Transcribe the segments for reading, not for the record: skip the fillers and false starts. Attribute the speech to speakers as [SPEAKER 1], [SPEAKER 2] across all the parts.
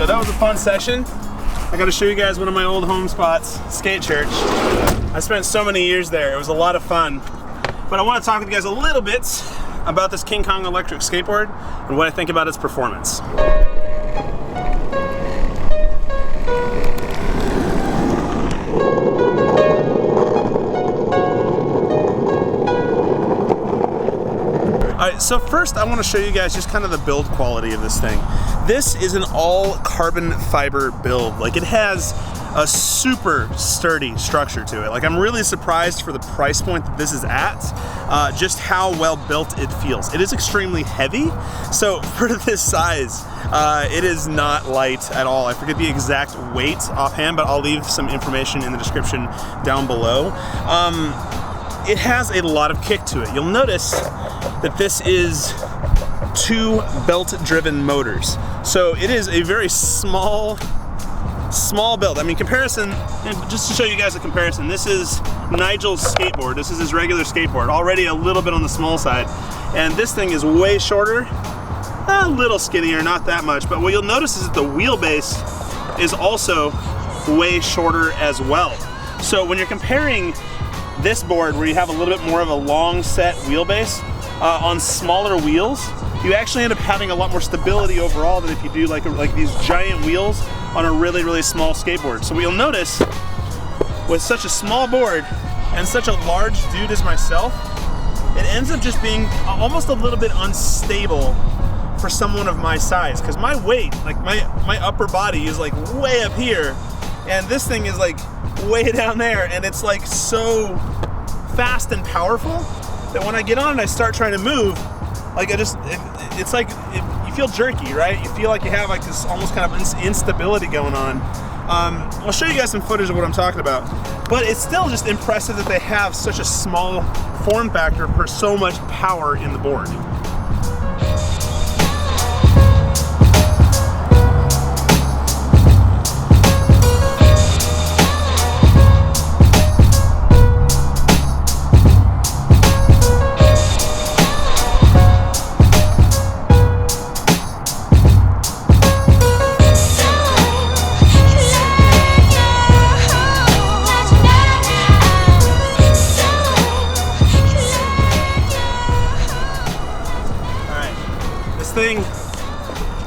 [SPEAKER 1] So that was a fun session. I got to show you guys one of my old home spots, Skate Church. I spent so many years there. It was a lot of fun. But I want to talk with you guys a little bit about this KingKong electric skateboard and what I think about its performance. Alright, so first I want to show you guys just kind of the build quality of this thing. This is an all carbon fiber build. Like, it has a super sturdy structure to it. Like, I'm really surprised for the price point that this is at, just how well built it feels. It is extremely heavy, so for this size, it is not light at all. I forget the exact weight offhand, but I'll leave some information in the description down below. It has a lot of kick to it. You'll notice that this is 2 belt-driven motors. So it is a very small build. I mean, comparison, just to show you guys a comparison, this is Nigel's skateboard. This is his regular skateboard, already a little bit on the small side. And this thing is way shorter, a little skinnier, not that much. But what you'll notice is that the wheelbase is also way shorter as well. So when you're comparing this board, where you have a little bit more of a long set wheelbase, on smaller wheels, you actually end up having a lot more stability overall than if you do like these giant wheels on a really, really small skateboard. So what you'll notice, with such a small board and such a large dude as myself, it ends up just being almost a little bit unstable for someone of my size, because my weight, like my upper body is like way up here, and this thing is like way down there, and it's like so fast and powerful that when I get on and I start trying to move, like it's like you feel jerky, right? You feel like you have like this almost kind of instability going on. I'll show you guys some footage of what I'm talking about, but it's still just impressive that they have such a small form factor for so much power in the board.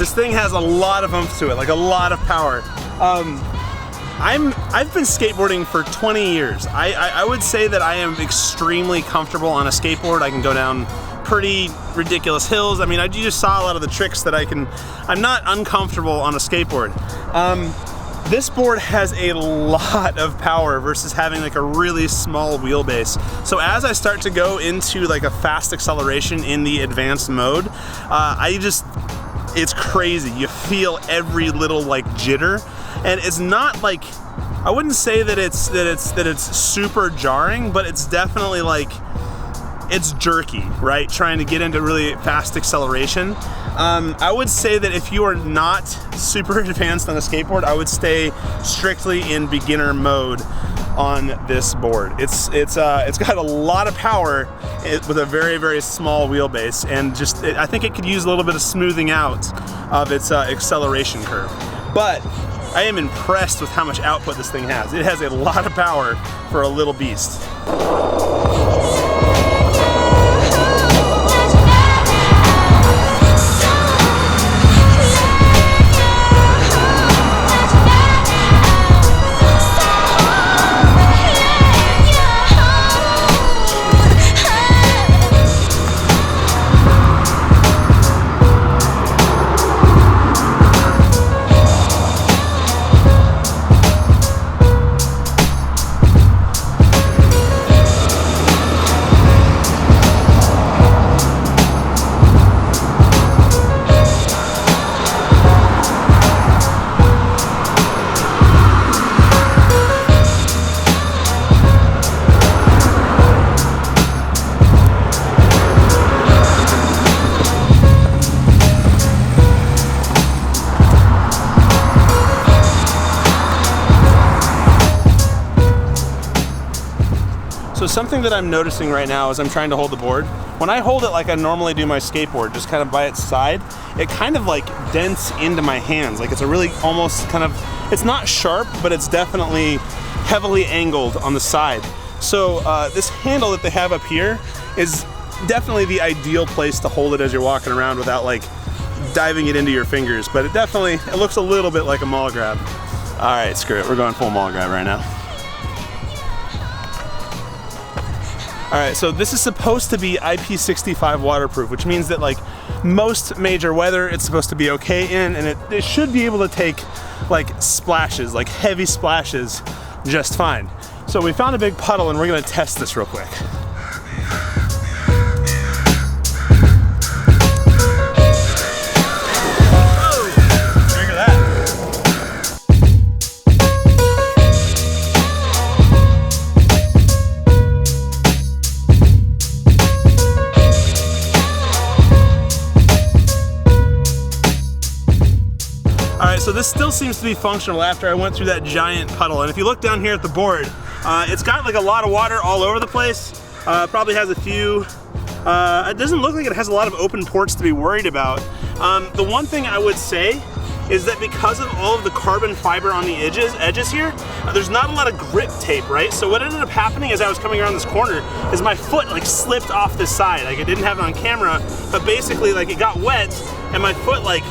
[SPEAKER 1] This thing has a lot of oomph to it, like a lot of power. I've been skateboarding for 20 years. I would say that I am extremely comfortable on a skateboard. I can go down pretty ridiculous hills. I mean, you just saw a lot of the tricks that I'm not uncomfortable on a skateboard. This board has a lot of power versus having like a really small wheelbase. So as I start to go into like a fast acceleration in the advanced mode, it's crazy. You feel every little like jitter, and it's not like, I wouldn't say that it's super jarring, but it's definitely like, it's jerky, right? Trying to get into really fast acceleration. I would say that if you are not super advanced on a skateboard, I would stay strictly in beginner mode on this board. It's got a lot of power with a very, very small wheelbase, and I think it could use a little bit of smoothing out of its acceleration curve. But I am impressed with how much output this thing has. It has a lot of power for a little beast. So something that I'm noticing right now as I'm trying to hold the board, when I hold it like I normally do my skateboard, just kind of by its side, it kind of like dents into my hands. Like it's a really almost kind of, it's not sharp, but it's definitely heavily angled on the side. So this handle that they have up here is definitely the ideal place to hold it as you're walking around without like diving it into your fingers. But it looks a little bit like a mall grab. All right, screw it, we're going full mall grab right now. All right, so this is supposed to be IP65 waterproof, which means that like most major weather it's supposed to be okay in, and it should be able to take like splashes, like heavy splashes, just fine. So we found a big puddle and we're gonna test this real quick. So this still seems to be functional after I went through that giant puddle. And if you look down here at the board, it's got like a lot of water all over the place. Probably has a few, it doesn't look like it has a lot of open ports to be worried about. The one thing I would say is that because of all of the carbon fiber on the edges here, there's not a lot of grip tape, right? So what ended up happening as I was coming around this corner is my foot like slipped off this side. Like I didn't have it on camera, but basically like it got wet and my foot like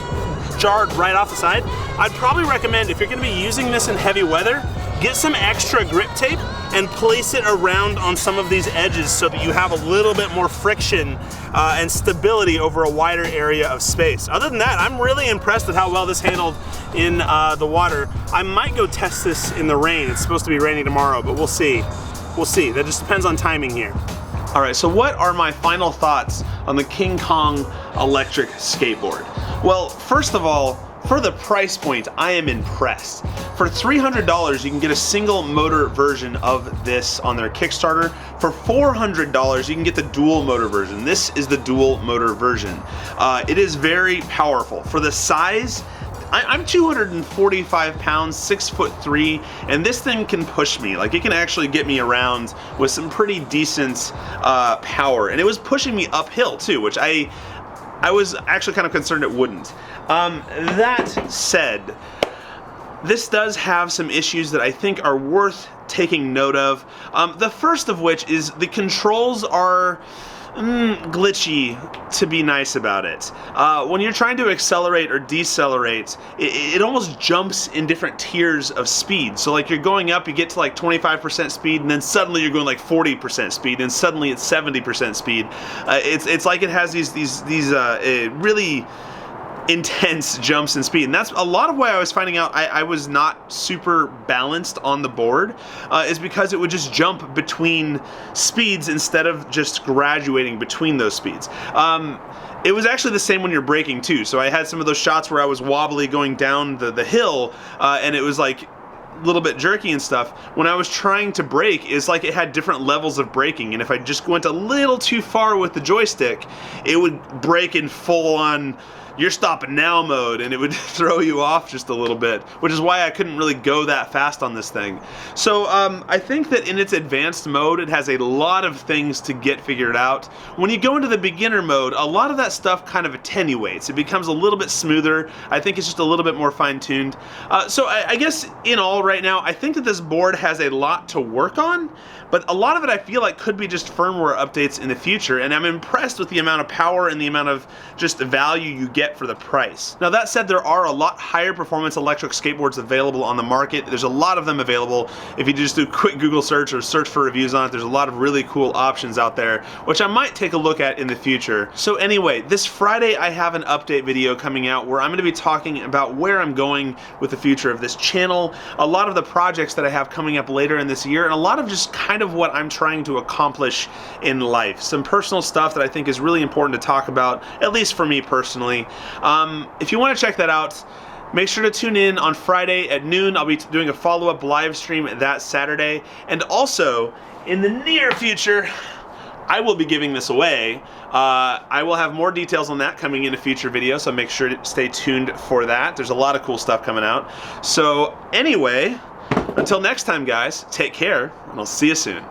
[SPEAKER 1] jarred right off the side. I'd probably recommend, if you're gonna be using this in heavy weather, get some extra grip tape and place it around on some of these edges so that you have a little bit more friction and stability over a wider area of space. Other than that, I'm really impressed with how well this handled in the water. I might go test this in the rain. It's supposed to be raining tomorrow, but we'll see. We'll see. That just depends on timing here. All right, so what are my final thoughts on the KingKong electric skateboard? Well, first of all, for the price point, I am impressed. For $300, you can get a single motor version of this on their Kickstarter. For $400, you can get the dual motor version. This is the dual motor version. It is very powerful. For the size, I'm 245 pounds, 6'3", and this thing can push me. Like it can actually get me around with some pretty decent power. And it was pushing me uphill too, which I was actually kind of concerned it wouldn't. That said, this does have some issues that I think are worth taking note of. The first of which is the controls are glitchy, to be nice about it. When you're trying to accelerate or decelerate, it almost jumps in different tiers of speed. So like you're going up, you get to like 25% speed, and then suddenly you're going like 40% speed, and suddenly it's 70% speed. It's like it has these really intense jumps in speed, and that's a lot of why I was finding out I was not super balanced on the board, is because it would just jump between speeds instead of just graduating between those speeds. It was actually the same when you're braking too, so I had some of those shots where I was wobbly going down the hill, and it was like a little bit jerky and stuff. When I was trying to brake, it's like it had different levels of braking, and if I just went a little too far with the joystick, it would brake in full on "you're stopping now" mode, and it would throw you off just a little bit, which is why I couldn't really go that fast on this thing. So I think that in its advanced mode, it has a lot of things to get figured out. When you go into the beginner mode, a lot of that stuff kind of attenuates. It becomes a little bit smoother. I think it's just a little bit more fine-tuned. So I guess in all right now, I think that this board has a lot to work on, but a lot of it I feel like could be just firmware updates in the future, and I'm impressed with the amount of power and the amount of just value you get for the price. Now that said, there are a lot higher performance electric skateboards available on the market. There's a lot of them available. If you just do a quick Google search or search for reviews on it, there's a lot of really cool options out there, which I might take a look at in the future. So anyway, this Friday I have an update video coming out where I'm going to be talking about where I'm going with the future of this channel, a lot of the projects that I have coming up later in this year, and a lot of just kind of what I'm trying to accomplish in life. Some personal stuff that I think is really important to talk about, at least for me personally. If you want to check that out, make sure to tune in on Friday at noon. I'll be doing a follow-up live stream that Saturday. And also, in the near future, I will be giving this away. I will have more details on that coming in a future video, so make sure to stay tuned for that. There's a lot of cool stuff coming out. So anyway, until next time, guys, take care, and I'll see you soon.